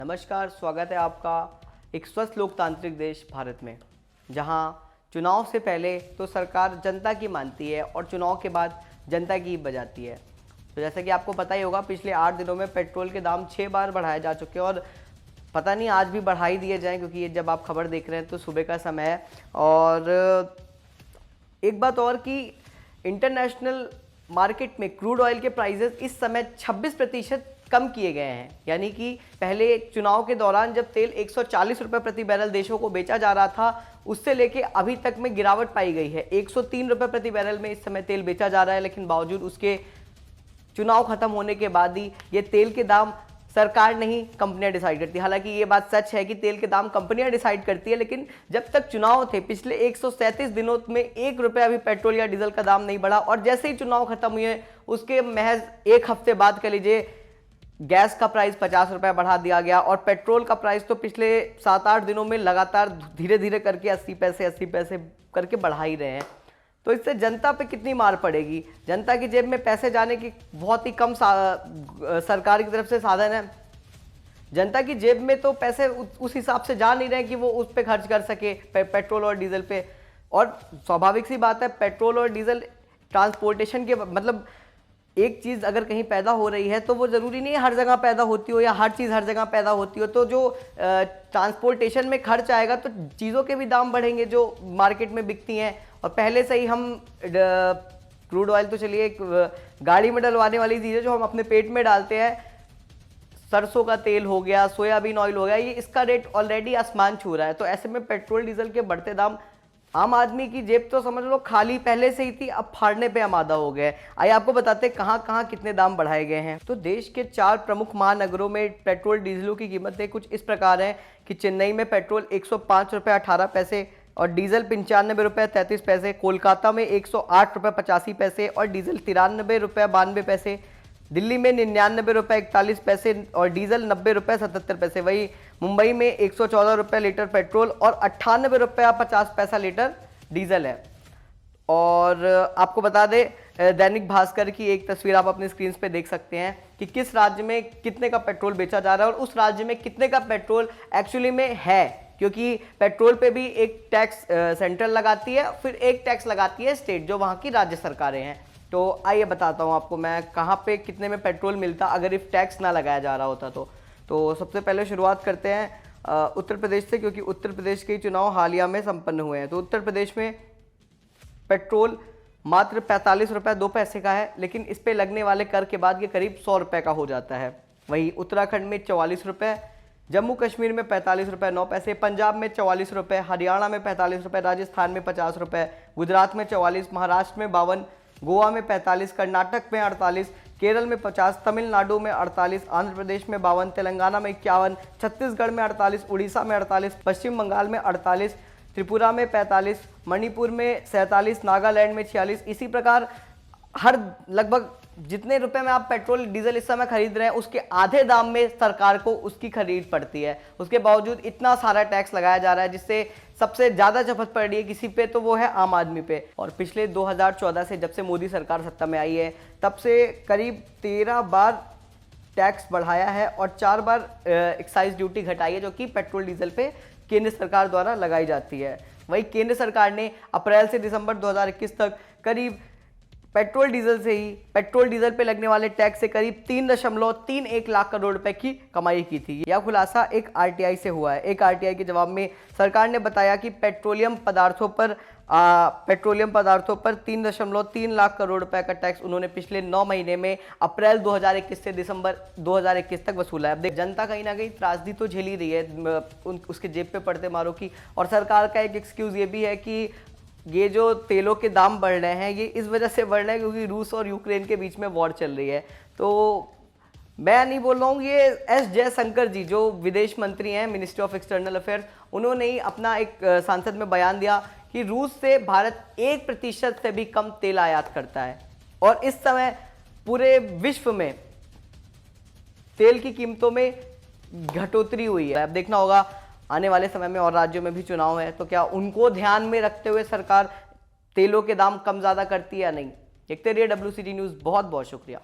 नमस्कार, स्वागत है आपका एक स्वस्थ लोकतांत्रिक देश भारत में, जहां चुनाव से पहले तो सरकार जनता की मानती है और चुनाव के बाद जनता की बजाती है। तो जैसा कि आपको पता ही होगा, पिछले 8 दिनों में पेट्रोल के दाम 6 बार बढ़ाए जा चुके हैं और पता नहीं आज भी बढ़ा ही दिए जाएं, क्योंकि ये जब आप खबर देख रहे हैं तो सुबह का समय है। और एक बात और कि इंटरनेशनल मार्केट में क्रूड ऑयल के प्राइसेस इस समय 26% कम किए गए हैं। यानी कि पहले चुनाव के दौरान जब तेल 140 रुपये प्रति बैरल देशों को बेचा जा रहा था, उससे लेके अभी तक में गिरावट पाई गई है। 103 रुपये प्रति बैरल में इस समय तेल बेचा जा रहा है, लेकिन बावजूद उसके चुनाव खत्म होने के बाद ही ये तेल के दाम सरकार नहीं कंपनियां डिसाइड करती। हालांकि ये बात सच है कि तेल के दाम कंपनियां डिसाइड करती है, लेकिन जब तक चुनाव थे पिछले 137 दिनों में 1 रुपया भी पेट्रोल या डीजल का दाम नहीं बढ़ा। और जैसे ही चुनाव खत्म हुए उसके महज 1 हफ्ते बाद कह लीजिए गैस का प्राइस 50 रुपये बढ़ा दिया गया और पेट्रोल का प्राइस तो पिछले 7-8 दिनों में लगातार धीरे धीरे करके 80 पैसे करके बढ़ा ही रहे हैं। तो इससे जनता पे कितनी मार पड़ेगी। जनता की जेब में पैसे जाने की बहुत ही कम सरकार की तरफ से साधन है। जनता की जेब में तो पैसे उस हिसाब से जा नहीं रहे कि वो उस पर खर्च कर सके पेट्रोल और डीजल पे। और स्वाभाविक सी बात है, पेट्रोल और डीजल ट्रांसपोर्टेशन के मतलब एक चीज़ अगर कहीं पैदा हो रही है तो वो ज़रूरी नहीं है हर जगह पैदा होती हो या हर चीज़ हर जगह पैदा होती हो। तो जो ट्रांसपोर्टेशन में खर्च आएगा तो चीज़ों के भी दाम बढ़ेंगे जो मार्केट में बिकती हैं। और पहले से ही हम क्रूड ऑयल तो चलिए गाड़ी में डलवाने वाली चीज़ है जो हम अपने पेट में डालते हैं। सरसों का तेल हो गया, सोयाबीन ऑयल हो गया, ये इसका रेट ऑलरेडी आसमान छू रहा है। तो ऐसे में पेट्रोल डीजल के बढ़ते दाम आम आदमी की जेब तो समझ लो खाली पहले से ही थी, अब फाड़ने पे आमादा हो गए। आइए आपको बताते हैं कहाँ कहाँ कितने दाम बढ़ाए गए हैं। तो देश के 4 प्रमुख महानगरों में पेट्रोल डीजलों की कीमतें कुछ इस प्रकार हैं कि चेन्नई में पेट्रोल 105 रुपये 18 पैसे और डीजल 95 रुपये 33 पैसे, कोलकाता में 108 रुपये 85 पैसे और डीजल 93 रुपये 92 पैसे, दिल्ली में 99 रुपये 41 पैसे और डीजल 90 रुपये 77 पैसे। वही मुंबई में 114 रुपये लीटर पेट्रोल और 98 रुपये 50 पैसा लीटर डीजल है। और आपको बता दें, दैनिक भास्कर की एक तस्वीर आप अपनी स्क्रीन पे देख सकते हैं कि किस राज्य में कितने का पेट्रोल बेचा जा रहा है और उस राज्य में कितने का पेट्रोल एक्चुअली में है। क्योंकि पेट्रोल पे भी एक टैक्स सेंट्रल लगाती है, फिर एक टैक्स लगाती है स्टेट, जो वहाँ की राज्य सरकारें हैं। तो आइए बताता हूँ आपको मैं कहाँ पे कितने में पेट्रोल मिलता अगर इफ टैक्स ना लगाया जा रहा होता। तो सबसे पहले शुरुआत करते हैं उत्तर प्रदेश से, क्योंकि उत्तर प्रदेश के चुनाव हालिया में संपन्न हुए हैं। तो उत्तर प्रदेश में पेट्रोल मात्र 45 रुपये 2 पैसे का है, लेकिन इस पे लगने वाले कर के बाद ये करीब 100 रुपये का हो जाता है। वहीं उत्तराखंड में 44 रुपये, जम्मू कश्मीर में 45 रुपये 9 पैसे, पंजाब में 44 रुपये, हरियाणा में 45 रुपये, राजस्थान में 50 रुपये, गुजरात में 44, महाराष्ट्र में 52, गोवा में 45, कर्नाटक में 48, केरल में 50, तमिलनाडु में 48, आंध्र प्रदेश में 52, तेलंगाना में 51, छत्तीसगढ़ में 48, उड़ीसा में 48, पश्चिम बंगाल में 48, त्रिपुरा में 45, मणिपुर में 47, नागालैंड में 46। इसी प्रकार हर लगभग जितने रुपए में आप पेट्रोल डीजल इस समय खरीद रहे हैं उसके आधे दाम में सरकार को उसकी खरीद पड़ती है। उसके बावजूद इतना सारा टैक्स लगाया जा रहा है, जिससे सबसे ज़्यादा जफत पड़ रही है किसी पे तो वो है आम आदमी पे। और पिछले 2014 से जब से मोदी सरकार सत्ता में आई है तब से करीब 13 बार टैक्स बढ़ाया है और 4 बार एक्साइज ड्यूटी घटाई है, जो कि पेट्रोल डीजल पे केंद्र सरकार द्वारा लगाई जाती है। वही केंद्र सरकार ने अप्रैल से दिसंबर 2021 तक करीब पेट्रोल डीजल पे लगने वाले टैक्स से करीब 3.31 लाख करोड़ रुपए की कमाई की थी। यह खुलासा एक आरटीआई से हुआ है। एक आरटीआई के जवाब में सरकार ने बताया कि पेट्रोलियम पदार्थों पर 3.3 लाख करोड़ रुपए का टैक्स उन्होंने पिछले 9 महीने में अप्रैल 2021 से दिसंबर 2021 तक वसूला है। अब देख, जनता कहीं ना कहीं त्रासदी तो झेल ही रही है उसके जेब पे पड़ते मारों की। और सरकार का एक एक्सक्यूज ये भी है कि ये जो तेलों के दाम बढ़ रहे हैं ये इस वजह से बढ़ रहे हैं क्योंकि रूस और यूक्रेन के बीच में वॉर चल रही है। तो मैं नहीं बोल रहा हूँ, ये एस जयशंकर जी जो विदेश मंत्री हैं मिनिस्ट्री ऑफ एक्सटर्नल अफेयर्स, उन्होंने ही अपना एक सांसद में बयान दिया कि रूस से भारत 1% से भी कम तेल आयात करता है। और इस समय पूरे विश्व में तेल की कीमतों में घटोतरी हुई है। अब देखना होगा आने वाले समय में और राज्यों में भी चुनाव है तो क्या उनको ध्यान में रखते हुए सरकार तेलों के दाम कम ज़्यादा करती है या नहीं। देखते रहिए WCT न्यूज़। बहुत बहुत शुक्रिया।